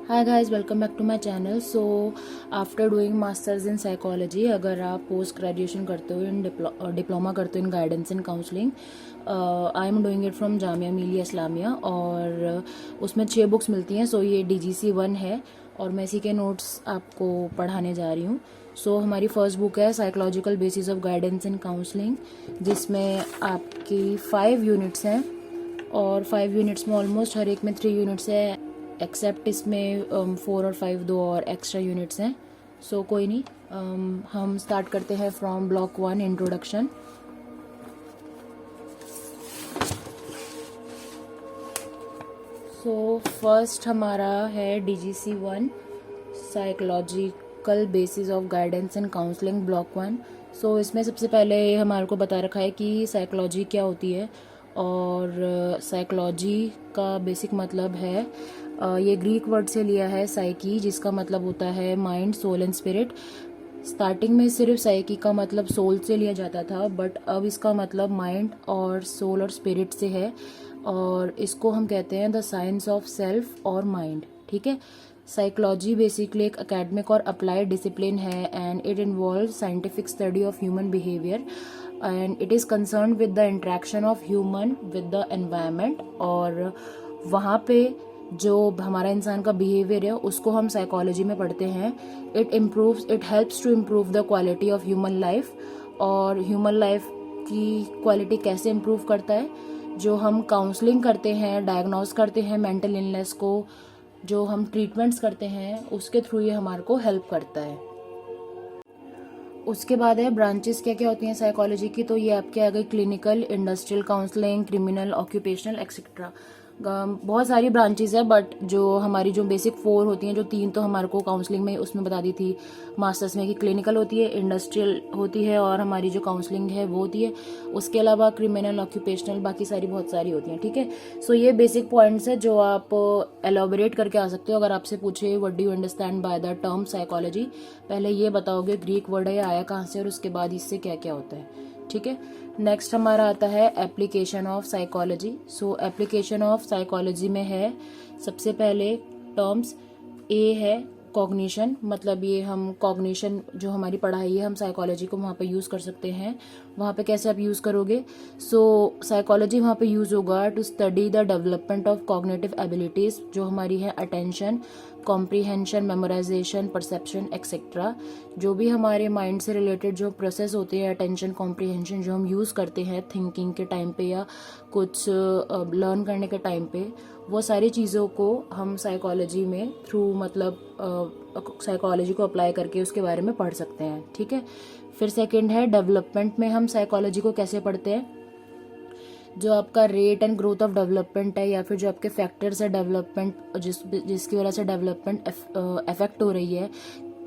Hi guys, welcome back to my channel. So after doing masters in psychology, अगर आप post graduation करते हो इन diploma करते हो in guidance and counselling, I am doing it from Jamia Millia Islamia और उसमें 6 books मिलती हैं। सो ये DGC 1 है और मैं इसी के नोट्स आपको पढ़ाने जा रही हूँ। सो हमारी फर्स्ट बुक है psychological basis of guidance and counselling, जिसमें आपकी 5 यूनिट्स हैं और 5 यूनिट्स में ऑलमोस्ट हर एक में 3 यूनिट्स है, एक्सेप्ट इसमें 4 और 5 दो और एक्स्ट्रा यूनिट्स हैं। सो कोई नहीं, हम स्टार्ट करते हैं from block 1 introduction. So first हमारा है DGC 1 psychological basis of guidance and counselling block 1। सो इसमें सबसे पहले हमारे को बता रखा है कि साइकोलॉजी क्या होती है और साइकोलॉजी का बेसिक मतलब है, ये ग्रीक वर्ड से लिया है साइकी, जिसका मतलब होता है mind, soul and spirit. Starting में सिर्फ साइकी का मतलब सोल से लिया जाता था, बट अब इसका मतलब माइंड और सोल और स्पिरिट से है और इसको हम कहते हैं द साइंस ऑफ सेल्फ और माइंड। ठीक है, साइकोलॉजी बेसिकली एक एकेडमिक और अप्लाइड डिसिप्लिन है and it involve scientific study of human behaviour and it is concern with the interaction of human with the environment. और वहाँ पे जो हमारा इंसान का बिहेवियर है उसको हम साइकोलॉजी में पढ़ते हैं। It helps to improve the quality of human life. और ह्यूमन लाइफ की क्वालिटी कैसे इम्प्रूव करता है? जो हम काउंसलिंग करते हैं, डायग्नोस करते हैं मेंटल इलनेस को, जो हम ट्रीटमेंट्स करते हैं, उसके थ्रू ये हमारे को हेल्प करता है। उसके बाद है ब्रांचेस क्या क्या होती हैं साइकोलॉजी की। तो ये आपके आ गई clinical, industrial counselling, criminal, occupational, etcetera. बहुत सारी ब्रांचेस है, बट जो हमारी जो बेसिक 4 होती हैं, जो 3 तो हमारे को काउंसलिंग में उसमें बता दी थी मास्टर्स में, कि क्लिनिकल होती है, इंडस्ट्रियल होती है और हमारी जो काउंसलिंग है वो होती है। उसके अलावा क्रिमिनल, ऑक्यूपेशनल, बाकी सारी बहुत सारी होती हैं। ठीक है, सो ये बेसिक पॉइंट्स है जो आप एलोबरेट करके आ सकते हो। अगर आपसे पूछे what do you understand by the term psychology, पहले ये बताओगे ग्रीक वर्ड है, या आया कहाँ से, और उसके बाद इससे क्या क्या होता है। ठीक है, नेक्स्ट हमारा आता है application of psychology. So application of psychology में है सबसे पहले टर्म्स। ए है कॉग्निशन, मतलब ये हम कॉग्निशन जो हमारी पढ़ाई है हम साइकोलॉजी को वहाँ पे यूज़ कर सकते हैं। वहाँ पे कैसे आप यूज़ करोगे? सो साइकोलॉजी वहाँ पे यूज़ होगा to study the development of cognitive abilities, जो हमारी है attention, comprehension, memorization, perception, etcetera. जो भी हमारे माइंड से रिलेटेड जो प्रोसेस होते हैं, अटेंशन, कॉम्प्रीहेंशन, जो हम यूज़ करते हैं थिंकिंग के टाइम पे या कुछ लर्न करने के टाइम पे, वो सारी चीज़ों को हम साइकोलॉजी में थ्रू मतलब साइकोलॉजी को अप्लाई करके उसके बारे में पढ़ सकते हैं। ठीक है, फिर सेकंड है डेवलपमेंट में हम साइकोलॉजी को कैसे पढ़ते हैं? जो आपका rate and growth of development है, या फिर जो आपके फैक्टर्स है डेवलपमेंट, जिसकी वजह से डेवलपमेंट अफेक्ट हो रही है।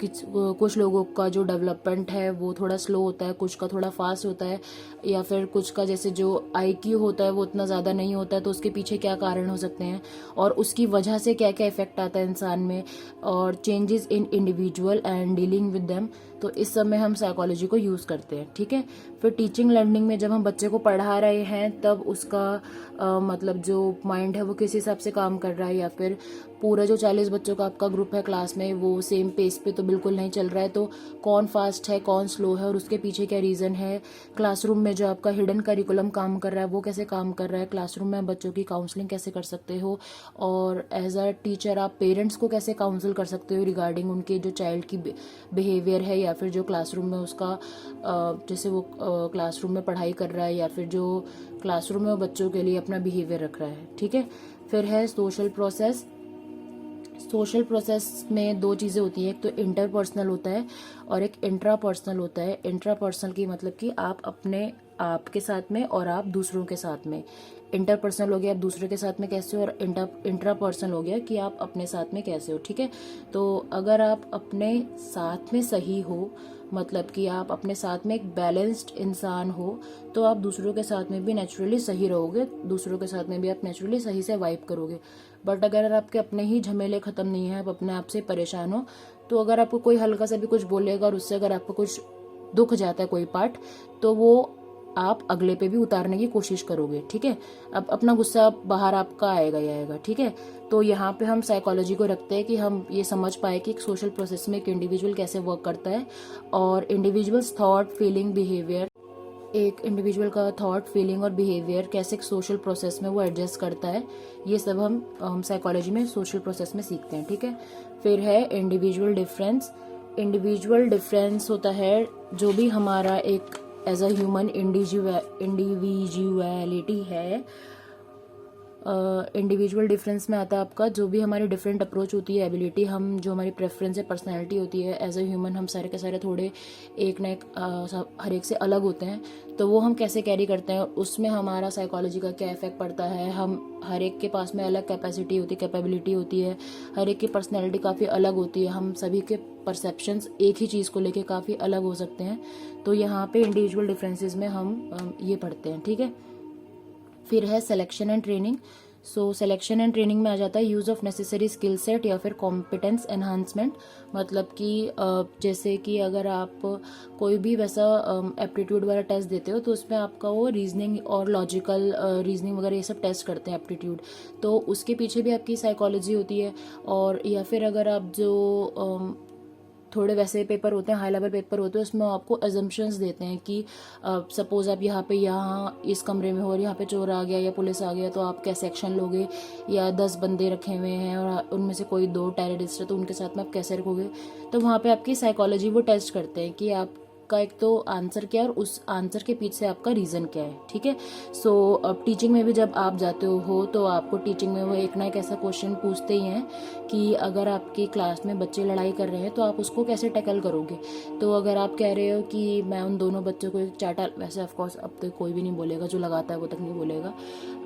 कुछ लोगों का जो डेवलपमेंट है वो थोड़ा स्लो होता है, कुछ का थोड़ा फास्ट होता है, या फिर कुछ का जैसे जो IQ होता है वो उतना ज़्यादा नहीं होता है। तो उसके पीछे क्या कारण हो सकते हैं और उसकी वजह से क्या क्या इफेक्ट आता है इंसान में, और changes in individual and dealing with them. तो इस सब में हम साइकोलॉजी को यूज़ करते हैं। ठीक है, फिर टीचिंग लर्निंग में जब हम बच्चे को पढ़ा रहे हैं तब उसका मतलब जो माइंड है वो किस हिसाब से काम कर रहा है, या फिर पूरा जो 40 बच्चों का आपका ग्रुप है क्लास में वो सेम पेस पे तो बिल्कुल नहीं चल रहा है। तो कौन फास्ट है, कौन स्लो है, और उसके पीछे क्या रीज़न है। क्लासरूम में जो आपका हिडन करिकुलम काम कर रहा है वो कैसे काम कर रहा है। क्लासरूम में बच्चों की काउंसलिंग कैसे कर सकते हो, और एज अ टीचर आप पेरेंट्स को कैसे काउंसिल कर सकते हो रिगार्डिंग उनके जो चाइल्ड की बिहेवियर है, या फिर जो क्लासरूम में उसका जैसे वो क्लासरूम में पढ़ाई कर रहा है, या फिर जो क्लासरूम में वो बच्चों के लिए अपना बिहेवियर रख रहा है। ठीक है, फिर है सोशल प्रोसेस। सोशल प्रोसेस में 2 चीज़ें होती हैं, एक तो इंटरपर्सनल होता है और एक इंट्रापर्सनल होता है। इंट्रापर्सनल की मतलब कि आप अपने आप के साथ में और आप दूसरों के साथ में। इंटरपर्सनल हो गया आप दूसरे के साथ में कैसे हो, और इंट्रापर्सनल हो गया कि आप अपने साथ में कैसे हो। ठीक है, तो अगर आप अपने साथ में सही हो, मतलब कि आप अपने साथ में एक बैलेंस्ड इंसान हो, तो आप दूसरों के साथ में भी नेचुरली सही रहोगे, दूसरों के साथ में भी आप नेचुरली सही से वाइब करोगे। बट अगर आपके अपने ही झमेले ख़त्म नहीं है, आप अपने आप से परेशान हो, तो अगर आपको कोई हल्का सा भी कुछ बोलेगा और उससे अगर आपको कुछ दुख जाता है कोई पार्ट, तो वो आप अगले पे भी उतारने की कोशिश करोगे, ठीक है। अब अपना गुस्सा बाहर आपका आएगा ही आएगा, ठीक है। तो यहाँ पे हम साइकोलॉजी को रखते हैं कि हम ये समझ पाए कि एक सोशल प्रोसेस में एक इंडिविजुअल कैसे वर्क करता है, और इंडिविजुअल्स थॉट, फीलिंग, बिहेवियर, एक इंडिविजुअल का थॉट, फीलिंग और बिहेवियर कैसे एक सोशल प्रोसेस में वो एडजस्ट करता है, ये सब हम साइकोलॉजी में सोशल प्रोसेस में सीखते हैं, ठीक है। फिर है इंडिविजुअल डिफरेंस। इंडिविजुअल डिफरेंस होता है जो भी हमारा एक एज अ ह्यूमन इंडिविजुअलिटी है। इंडिविजुअल डिफरेंस में आता है आपका जो भी हमारी डिफरेंट अप्रोच होती है, एबिलिटी, हम जो हमारी प्रेफरेंस है, पर्सनैलिटी होती है, एज अ ह्यूमन हम सारे के सारे थोड़े एक ना एक हर एक से अलग होते हैं, तो वो हम कैसे कैरी करते हैं, उसमें हमारा साइकोलॉजी का क्या इफेक्ट पड़ता है। हम हर एक के पास में अलग कैपेसिटी होती है, कैपेबिलिटी होती है, हर एक की पर्सनैलिटी काफ़ी अलग होती है, हम सभी के परसेप्शंस एक ही चीज़ को लेके काफ़ी अलग हो सकते हैं। तो यहाँ पे इंडिविजुअल डिफरेंसेस में हम ये पढ़ते हैं, ठीक है। फिर है selection and training. So selection and training में आ जाता है use of necessary skill set या फिर कॉम्पिटेंस एनहांसमेंट। मतलब कि जैसे कि अगर आप कोई भी वैसा एप्टीट्यूड वाला टेस्ट देते हो तो उसमें आपका वो रीजनिंग और लॉजिकल रीजनिंग वगैरह ये सब टेस्ट करते हैं एप्टीट्यूड, तो उसके पीछे भी आपकी साइकोलॉजी होती है। और या फिर अगर आप जो थोड़े वैसे पेपर होते हैं, हाई लेवल पेपर होते हैं, उसमें आपको अजम्पशंस देते हैं कि सपोज आप यहाँ इस कमरे में हो और यहाँ पे चोर आ गया या पुलिस आ गया तो आप कैसे एक्शन लोगे, या 10 बंदे रखे हुए हैं और उनमें से कोई 2 टेररिस्ट है तो उनके साथ में आप कैसे रखोगे। तो वहाँ पे आपकी साइकोलॉजी वो टेस्ट करते हैं कि आपका एक तो आंसर क्या है और उस आंसर के पीछे आपका रीज़न क्या है, ठीक है। सो अब टीचिंग में भी जब आप जाते हो तो आपको टीचिंग में वो एक ना एक ऐसा क्वेश्चन पूछते ही हैं कि अगर आपकी क्लास में बच्चे लड़ाई कर रहे हैं तो आप उसको कैसे टैकल करोगे। तो अगर आप कह रहे हो कि मैं उन दोनों बच्चों को एक चाटा, वैसे ऑफकोर्स अब तो कोई भी नहीं बोलेगा, जो लगाता है वो तक नहीं बोलेगा,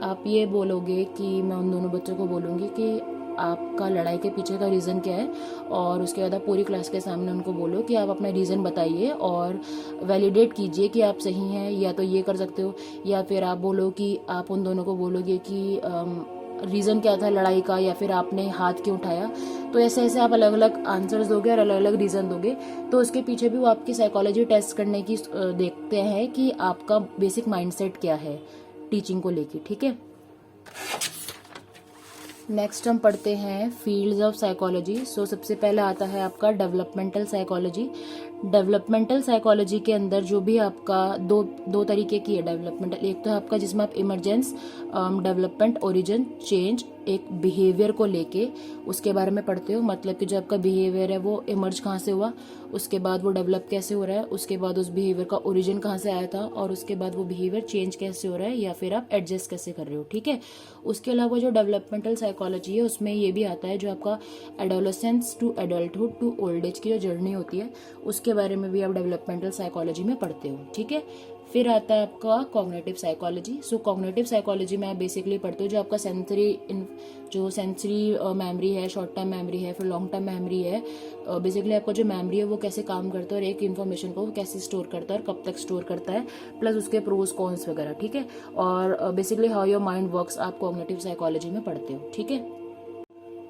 आप ये बोलोगे कि मैं उन दोनों बच्चों को बोलूँगी कि आपका लड़ाई के पीछे का रीज़न क्या है, और उसके बाद आप पूरी क्लास के सामने उनको बोलो कि आप अपना रीज़न बताइए और वैलिडेट कीजिए कि आप सही हैं, या तो ये कर सकते हो, या फिर आप बोलो कि आप उन दोनों को बोलोगे कि रीज़न क्या था लड़ाई का, या फिर आपने हाथ क्यों उठाया। तो ऐसे ऐसे आप अलग अलग आंसर्स दोगे और अलग अलग रीज़न दोगे, तो उसके पीछे भी वो आपकी साइकोलॉजी टेस्ट करने की देखते हैं कि आपका बेसिक माइंडसेट क्या है टीचिंग को लेके, ठीक है। नेक्स्ट हम पढ़ते हैं फील्ड्स ऑफ साइकोलॉजी। सो सबसे पहला आता है आपका डेवलपमेंटल साइकोलॉजी। डेवलपमेंटल साइकोलॉजी के अंदर जो भी आपका दो तरीके की है डेवलपमेंटल, एक तो है आपका जिसमें आप इमरजेंस, डेवलपमेंट, ओरिजिन, चेंज, एक बिहेवियर को लेके उसके बारे में पढ़ते हो। मतलब कि जो आपका बिहेवियर है वो इमर्ज कहाँ से हुआ, उसके बाद वो डेवलप कैसे हो रहा है, उसके बाद उस बिहेवियर का ओरिजिन कहाँ से आया था, और उसके बाद वो बिहेवियर चेंज कैसे हो रहा है या फिर आप एडजस्ट कैसे कर रहे हो, ठीक है। उसके अलावा जो डेवलपमेंटल साइकोलॉजी है उसमें ये भी आता है जो आपका adolescence to adulthood to old age की जो जर्नी होती है उसके बारे में भी आप डेवलपमेंटल साइकोलॉजी में पढ़ते हो, ठीक है। फिर आता है आपका कॉग्निटिव साइकोलॉजी। सो कॉग्निटिव साइकोलॉजी में आप बेसिकली पढ़ते हो जो आपका सेंसरी मेमोरी है, शॉर्ट टर्म मेमोरी है, फिर लॉन्ग टर्म मेमोरी है। बेसिकली आपका जो मेमोरी है वो कैसे काम करता है और एक इन्फॉर्मेशन को वो कैसे स्टोर करता है और कब तक स्टोर करता है, प्लस उसके प्रोज कॉन्स वगैरह, ठीक है। और basically how your mind works आप कॉग्निटिव साइकोलॉजी में पढ़ते हो, ठीक है।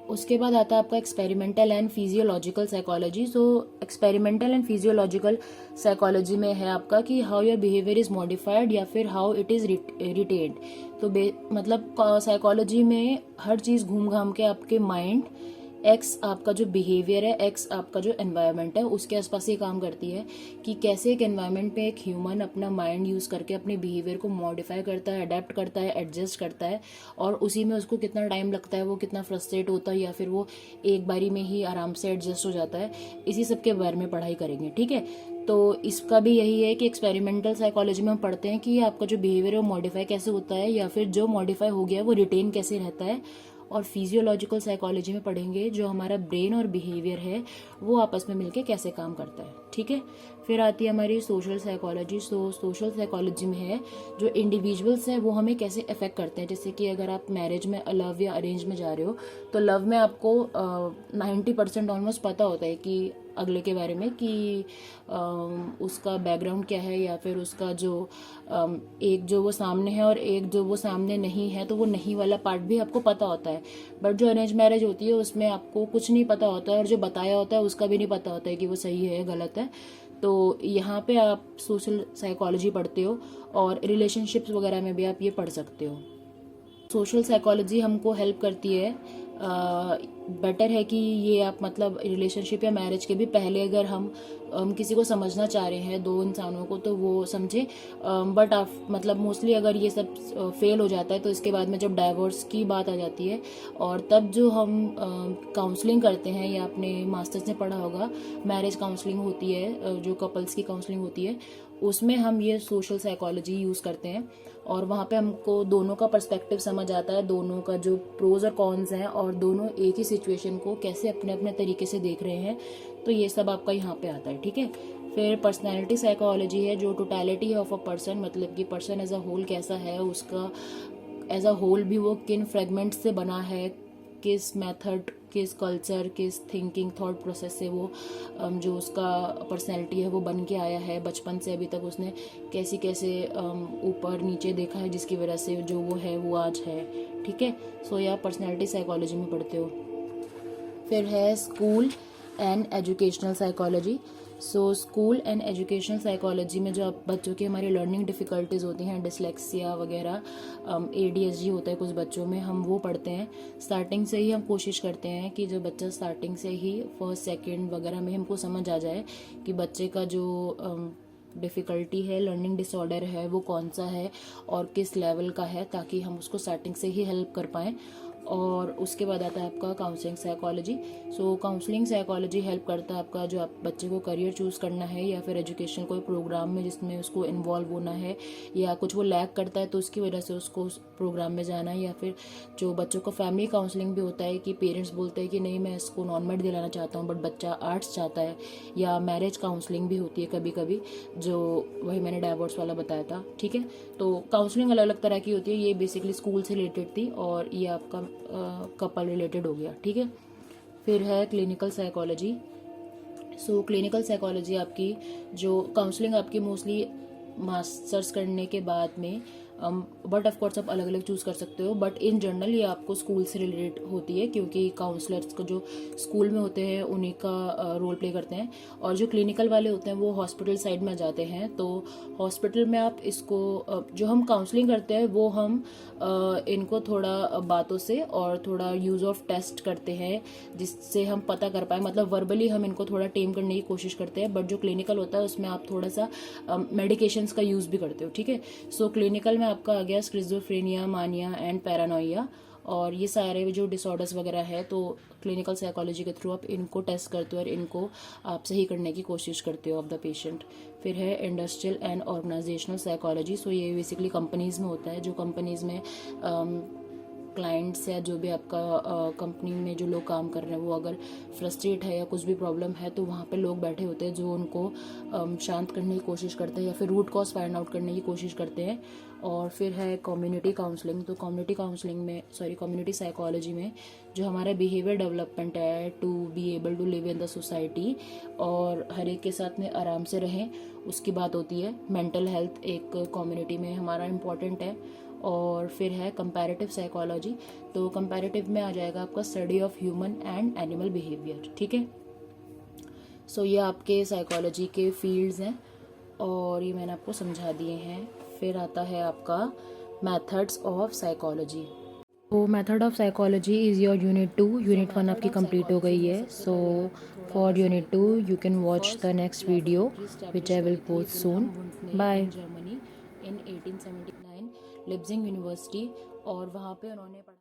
उसके बाद आता है आपका experimental and physiological psychology. So experimental and physiological psychology में है आपका कि how your behaviour is modified या फिर हाउ इट इज रिटेन्ड। तो मतलब साइकोलॉजी में हर चीज़ घूम घाम के आपके माइंड, एक्स आपका जो बिहेवियर है, एक्स आपका जो एनवायरनमेंट है, उसके आसपास ये काम करती है कि कैसे एक एनवायरनमेंट पे एक ह्यूमन अपना माइंड यूज़ करके अपने बिहेवियर को मॉडिफाई करता है, अडेप्ट करता है, एडजस्ट करता है, और उसी में उसको कितना टाइम लगता है, वो कितना फ्रस्ट्रेट होता है या फिर वो एक बारी में ही आराम से एडजस्ट हो जाता है। इसी सब के बारे में पढ़ाई करेंगे, ठीक है। तो इसका भी यही है कि एक्सपेरिमेंटल साइकोलॉजी में हम पढ़ते हैं कि आपका जो बिहेवियर है वो मॉडिफाई कैसे होता है या फिर जो मॉडिफाई हो गया है वो रिटेन कैसे रहता है। और फिजियोलॉजिकल साइकोलॉजी में पढ़ेंगे जो हमारा ब्रेन और बिहेवियर है वो आपस में मिलके कैसे काम करता है, ठीक है। फिर आती है हमारी सोशल साइकोलॉजी। सोशल साइकोलॉजी में है जो इंडिविजुअल्स हैं वो हमें कैसे अफेक्ट करते हैं। जैसे कि अगर आप मैरिज में, लव या अरेंज में जा रहे हो तो लव में आपको 90% ऑलमोस्ट पता होता है कि अगले के बारे में कि उसका बैकग्राउंड क्या है या फिर उसका जो एक जो वो सामने है और एक जो वो सामने नहीं है, तो वो नहीं वाला पार्ट भी आपको पता होता है। बट जो अरेंज मैरिज होती है उसमें आपको कुछ नहीं पता होता है और जो बताया होता है उसका भी नहीं पता होता है कि वो सही है गलत है। तो यहाँ पे आप सोशल साइकोलॉजी पढ़ते हो और रिलेशनशिप्स वगैरह में भी आप ये पढ़ सकते हो। सोशल साइकोलॉजी हमको हेल्प करती है, बेटर है कि ये आप मतलब रिलेशनशिप या मैरिज के भी पहले अगर हम किसी को समझना चाह रहे हैं, दो इंसानों को, तो वो समझे। बट आप मतलब मोस्टली अगर ये सब फेल हो जाता है तो इसके बाद में जब डाइवोर्स की बात आ जाती है और तब जो हम काउंसलिंग करते हैं, या आपने मास्टर्स में पढ़ा होगा मैरिज काउंसलिंग होती है, जो कपल्स की काउंसलिंग होती है, उसमें हम ये सोशल साइकोलॉजी यूज़ करते हैं और वहाँ पे हमको दोनों का पर्सपेक्टिव समझ आता है, दोनों का जो प्रोज और कॉन्स हैं, और दोनों एक ही सिचुएशन को कैसे अपने अपने तरीके से देख रहे हैं। तो ये सब आपका यहाँ पे आता है, ठीक है। फिर पर्सनैलिटी साइकोलॉजी है, जो टोटलिटी ऑफ अ पर्सन, मतलब कि पर्सन एज अ होल कैसा है, उसका एज अ होल भी वो किन फ्रेगमेंट्स से बना है, किस मेथड, किस कल्चर, किस थिंकिंग, थॉट प्रोसेस से वो जो उसका पर्सनैलिटी है वो बन के आया है, बचपन से अभी तक उसने कैसे कैसे ऊपर नीचे देखा है, जिसकी वजह से जो वो है वो आज है, ठीक है। सो ये आप पर्सनैलिटी साइकोलॉजी में पढ़ते हो। फिर है school and educational psychology. So school and educational psychology में जो बच्चों की हमारी लर्निंग डिफ़िकल्टीज़ होती हैं, डिसलेक्सिया वगैरह, ADHD होता है कुछ बच्चों में, हम वो पढ़ते हैं। स्टार्टिंग से ही हम कोशिश करते हैं कि जो बच्चा स्टार्टिंग से ही फर्स्ट सेकंड वगैरह में हमको समझ आ जाए कि बच्चे का जो डिफ़िकल्टी है, लर्निंग डिसऑर्डर है, वो कौन सा है और किस लेवल का है, ताकि हम उसको स्टार्टिंग से ही हेल्प कर पाएँ। और उसके बाद आता है आपका काउंसलिंग साइकोलॉजी। सो काउंसलिंग साइकोलॉजी हेल्प करता है आपका जो आप बच्चे को करियर चूज़ करना है, या फिर एजुकेशन कोई प्रोग्राम में जिसमें उसको इन्वॉल्व होना है, या कुछ वो लैक करता है तो उसकी वजह से उसको उस प्रोग्राम में जाना है। या फिर जो बच्चों को फैमिली काउंसलिंग भी होता है कि पेरेंट्स बोलते हैं कि नहीं मैं इसको नॉन मेड दिलाना चाहता हूँ बट बच्चा आर्ट्स चाहता है। या मैरिज काउंसलिंग भी होती है कभी कभी, जो वही मैंने डाइवोर्स वाला बताया था, ठीक है। तो काउंसलिंग अलग अलग तरह की होती है, ये बेसिकली स्कूल से रिलेटेड थी और ये आपका कपल रिलेटेड हो गया, ठीक है। फिर है clinical psychology. So clinical psychology आपकी जो काउंसलिंग आपकी मोस्टली मास्टर्स करने के बाद में, बट ऑफ कोर्स आप अलग अलग चूज़ कर सकते हो, बट इन जनरल ये आपको स्कूल से रिलेटेड होती है, क्योंकि काउंसलर्स को जो स्कूल में होते हैं उन्हीं का रोल प्ले करते हैं। और जो क्लिनिकल वाले होते हैं वो हॉस्पिटल साइड में जाते हैं। तो हॉस्पिटल में आप इसको जो हम काउंसलिंग करते हैं वो हम इनको थोड़ा बातों से और थोड़ा यूज़ ऑफ टेस्ट करते हैं, जिससे हम पता कर पाए, मतलब वर्बली हम इनको थोड़ा टेम करने की कोशिश करते हैं। बट जो क्लिनिकल होता है उसमें आप थोड़ा सा मेडिकेशंस का यूज़ भी करते हो, ठीक है। सो क्लिनिकल में आपका आ गया स्किज़ोफ्रेनिया, मानिया एंड पैरानोइया, और ये सारे जो डिसऑर्डर्स वगैरह है, तो क्लिनिकल साइकोलॉजी के थ्रू आप इनको टेस्ट करते हो और इनको आप सही करने की कोशिश करते हो ऑफ द पेशेंट। फिर है इंडस्ट्रियल एंड ऑर्गेनाइजेशनल साइकोलॉजी। सो ये बेसिकली कंपनीज में होता है, जो कंपनीज में क्लाइंट्स या जो भी आपका कंपनी में जो लोग काम कर रहे हैं वो अगर फ्रस्ट्रेट है या कुछ भी प्रॉब्लम है, तो वहाँ पे लोग बैठे होते हैं जो उनको शांत करने की कोशिश करते हैं या फिर रूट कॉज फाइंड आउट करने की कोशिश करते हैं। और फिर है कम्युनिटी काउंसलिंग। तो कम्युनिटी साइकोलॉजी में जो हमारा बिहेवियर डेवलपमेंट है, to be able to live in the society और हर एक के साथ में आराम से रहें, उसकी बात होती है। मेंटल हेल्थ एक कम्युनिटी में हमारा इम्पॉर्टेंट है। और फिर है कंपैरेटिव साइकोलॉजी। तो कंपैरेटिव में आ जाएगा आपका study of human and animal behaviour, ठीक है। सो ये आपके साइकोलॉजी के फील्ड्स हैं और ये मैंने आपको समझा दिए हैं। फिर आता है आपका मेथड्स ऑफ साइकोलॉजी। तो method of psychology is your unit 2। Unit 1 आपकी कंप्लीट हो गई है। So for unit 2 you can watch the next video which I will post soon. Bye. Germany in 1879 Leipzig university, और वहाँ पे उन्होंने